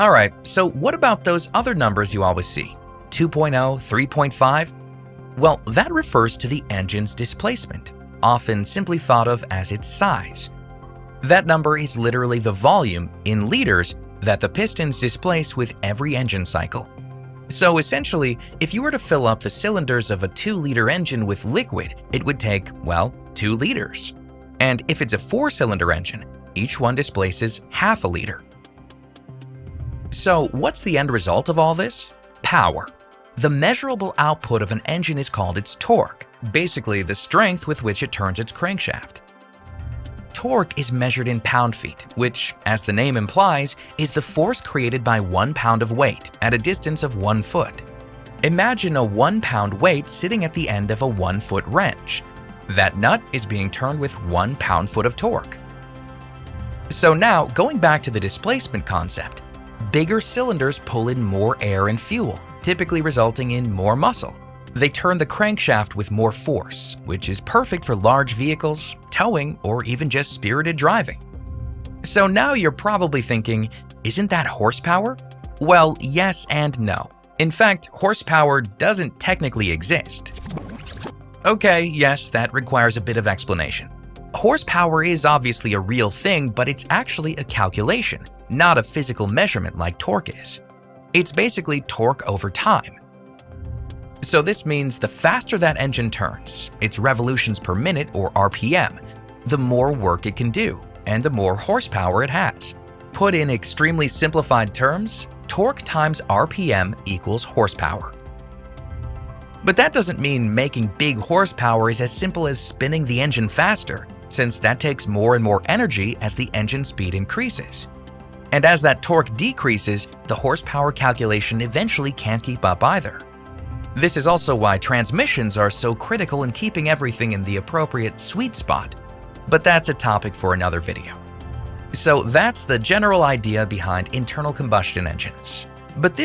Alright, so what about those other numbers you always see? 2.0, 3.5? Well, that refers to the engine's displacement, often simply thought of as its size. That number is literally the volume, in liters, that the pistons displace with every engine cycle. So essentially, if you were to fill up the cylinders of a 2-liter engine with liquid, it would take, well, 2 liters. And if it's a 4-cylinder engine, each one displaces half a liter. So what's the end result of all this? Power. The measurable output of an engine is called its torque, basically the strength with which it turns its crankshaft. Torque is measured in pound-feet, which, as the name implies, is the force created by 1 pound of weight at a distance of 1 foot. Imagine a 1 pound weight sitting at the end of a 1-foot wrench. That nut is being turned with 1 pound-foot of torque. So now, going back to the displacement concept, bigger cylinders pull in more air and fuel, typically resulting in more muscle. They turn the crankshaft with more force, which is perfect for large vehicles, towing, or even just spirited driving. So now you're probably thinking, isn't that horsepower? Well, yes and no. In fact, horsepower doesn't technically exist. Okay, yes, that requires a bit of explanation. Horsepower is obviously a real thing, but it's actually a calculation, not a physical measurement like torque is. It's basically torque over time. So this means the faster that engine turns, its revolutions per minute or RPM, the more work it can do and the more horsepower it has. Put in extremely simplified terms, torque times RPM equals horsepower. But that doesn't mean making big horsepower is as simple as spinning the engine faster, since that takes more and more energy as the engine speed increases. And as that torque decreases, the horsepower calculation eventually can't keep up either. This is also why transmissions are so critical in keeping everything in the appropriate sweet spot. But that's a topic for another video. So that's the general idea behind internal combustion engines. But this